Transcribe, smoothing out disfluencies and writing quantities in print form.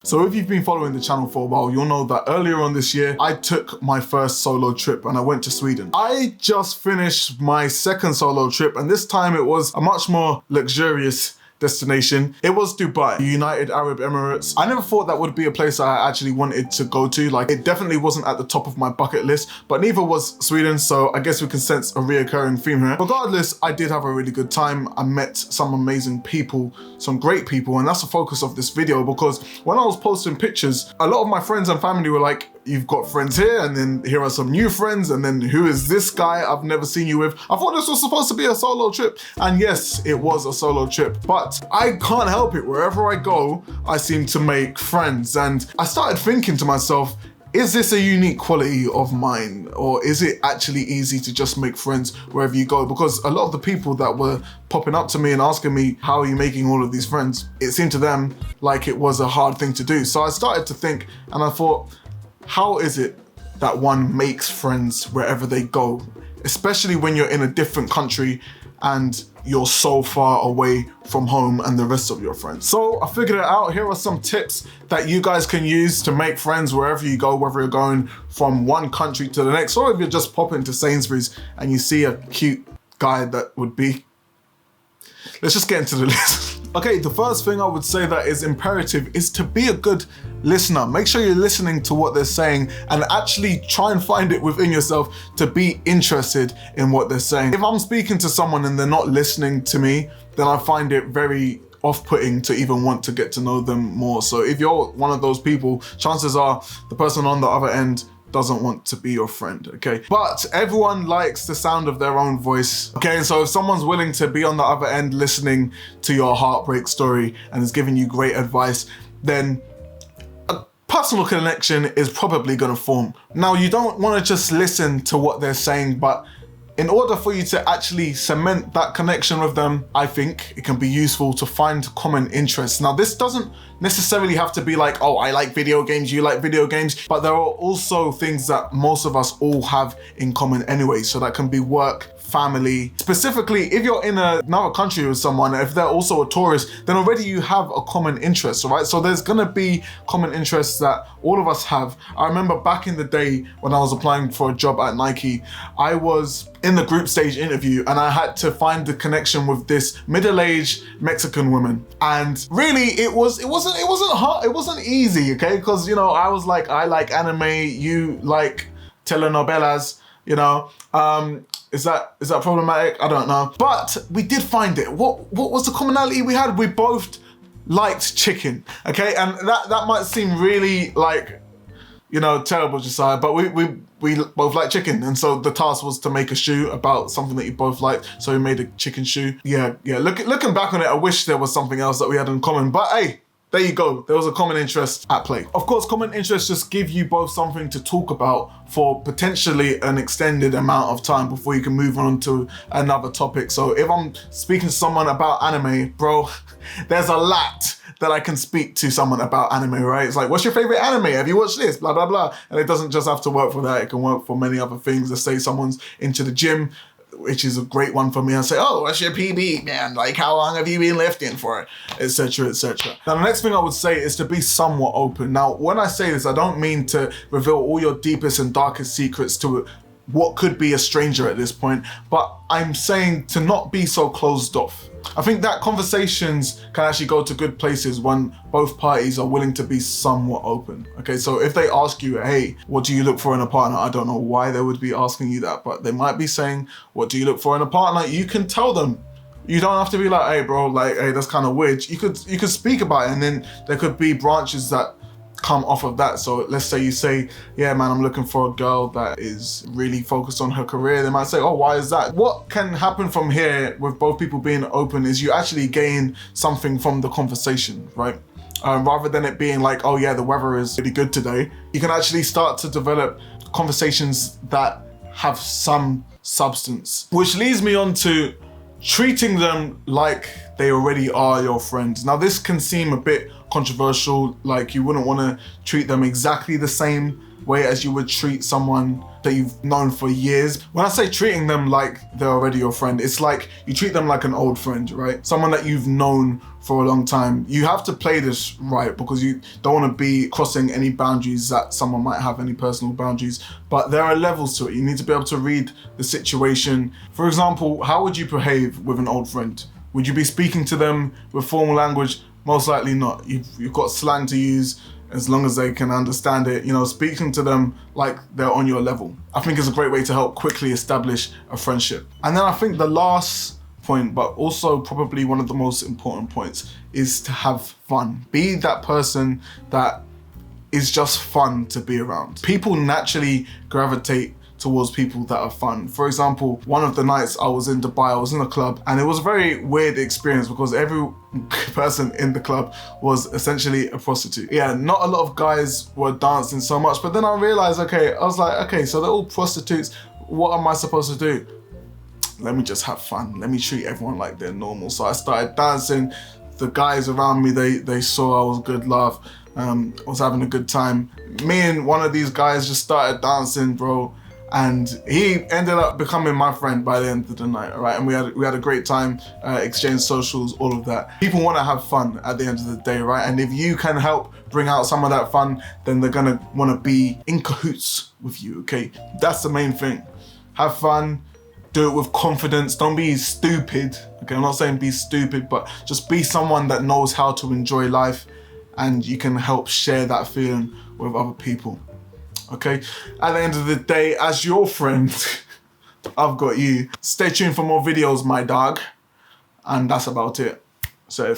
So if you've been following the channel for a while, you'll know that earlier on this year, I took my first solo trip and I went to Sweden. I just finished my second solo trip, and this time it was a much more luxurious destination. It was Dubai, the United Arab Emirates. I never thought that would be a place I actually wanted to go to. Like, it definitely wasn't at the top of my bucket list, but neither was Sweden, so I guess we can sense a reoccurring theme here. Regardless, I did have a really good time. I met some amazing people, some great people, and that's the focus of this video, because when I was posting pictures, a lot of my friends and family were like, you've got friends here, and then here are some new friends, and then who is this guy I've never seen you with? I thought this was supposed to be a solo trip, and yes, it was a solo trip, but I can't help it. Wherever I go, I seem to make friends, and I started thinking to myself, is this a unique quality of mine, or is it actually easy to just make friends wherever you go? Because a lot of the people that were popping up to me and asking me, how are you making all of these friends? It seemed to them like it was a hard thing to do. So I started to think, and I thought, how is it that one makes friends wherever they go, especially when you're in a different country and you're so far away from home and the rest of your friends? So I figured it out. Here are some tips that you guys can use to make friends wherever you go, whether you're going from one country to the next, or if you're just popping to Sainsbury's and you see a cute guy that would be. Let's just get into the list. Okay, the first thing I would say that is imperative is to be a good listener. Make sure you're listening to what they're saying and actually try and find it within yourself to be interested in what they're saying. If I'm speaking to someone and they're not listening to me, then I find it very off-putting to even want to get to know them more. So if you're one of those people, chances are the person on the other end doesn't want to be your friend, okay? But everyone likes the sound of their own voice, okay? And so if someone's willing to be on the other end listening to your heartbreak story and is giving you great advice, then a personal connection is probably gonna form. Now, you don't wanna just listen to what they're saying, but in order for you to actually cement that connection with them, I think it can be useful to find common interests. Now, this doesn't necessarily have to be like, oh, I like video games, you like video games, but there are also things that most of us all have in common anyway. So that can be work, family. Specifically, if you're in another country with someone, if they're also a tourist, then already you have a common interest, all right? So there's gonna be common interests that all of us have. I remember back in the day when I was applying for a job at Nike, I was in the group stage interview and I had to find the connection with this middle-aged Mexican woman. And really, it wasn't hard, it wasn't easy, okay? Because, you know, I was like, I like anime, you like telenovelas, you know? Is that problematic? I don't know. But we did find it. What was the commonality we had? We both liked chicken, okay? And that might seem really like, you know, terrible, Josiah, but we both like chicken. And so the task was to make a shoe about something that you both liked. So we made a chicken shoe. Yeah. Looking back on it, I wish there was something else that we had in common, but hey, there you go. There was a common interest at play. Of course, common interests just give you both something to talk about for potentially an extended amount of time before you can move on to another topic. So if I'm speaking to someone about anime, bro, there's a lot that I can speak to someone about anime, right? It's like, what's your favorite anime? Have you watched this? Blah, blah, blah. And it doesn't just have to work for that. It can work for many other things. Let's say someone's into the gym, which is a great one for me. I say, oh, what's your PB, man? Like, how long have you been lifting for? Etc., etc. Now, the next thing I would say is to be somewhat open. Now, when I say this, I don't mean to reveal all your deepest and darkest secrets to what could be a stranger at this point, but I'm saying to not be so closed off. I think that conversations can actually go to good places when both parties are willing to be somewhat open. Okay, so if they ask you, hey, what do you look for in a partner? I don't know why they would be asking you that, but they might be saying, what do you look for in a partner? You can tell them. You don't have to be like, hey bro, like, hey, that's kind of weird. You could speak about it, and then there could be branches that come off of that. So let's say you say, yeah man, I'm looking for a girl that is really focused on her career. They might say, oh, why is that? What can happen from here with both people being open is you actually gain something from the conversation, right? Rather than it being like, oh yeah, the weather is really good today. You can actually start to develop conversations that have some substance, which leads me on to treating them like they already are your friends. Now, this can seem a bit controversial. Like, you wouldn't want to treat them exactly the same way as you would treat someone that you've known for years. When I say treating them like they're already your friend, it's like you treat them like an old friend, right? Someone that you've known for a long time. You have to play this right, because you don't want to be crossing any boundaries that someone might have, any personal boundaries. But there are levels to it. You need to be able to read the situation. For example, how would you behave with an old friend? Would you be speaking to them with formal language? Most likely not. You've got slang to use. As long as they can understand it, you know, speaking to them like they're on your level, I think is a great way to help quickly establish a friendship. And then I think the last point, but also probably one of the most important points, is to have fun. Be that person that is just fun to be around. People naturally gravitate towards people that are fun. For example, one of the nights I was in Dubai, I was in a club, and it was a very weird experience because every person in the club was essentially a prostitute. Yeah, not a lot of guys were dancing so much, but then I realized, okay, I was like, okay, so they're all prostitutes. What am I supposed to do? Let me just have fun. Let me treat everyone like they're normal. So I started dancing. The guys around me, they saw I was a good laugh. I was having a good time. Me and one of these guys just started dancing, bro. And he ended up becoming my friend by the end of the night, all right? And we had a great time, exchanged socials, all of that. People want to have fun at the end of the day, right? And if you can help bring out some of that fun, then they're gonna want to be in cahoots with you, okay? That's the main thing. Have fun, do it with confidence. Don't be stupid, okay? I'm not saying be stupid, but just be someone that knows how to enjoy life, and you can help share that feeling with other people. Okay, at the end of the day, as your friend, I've got you. Stay tuned for more videos, my dog. And that's about it. So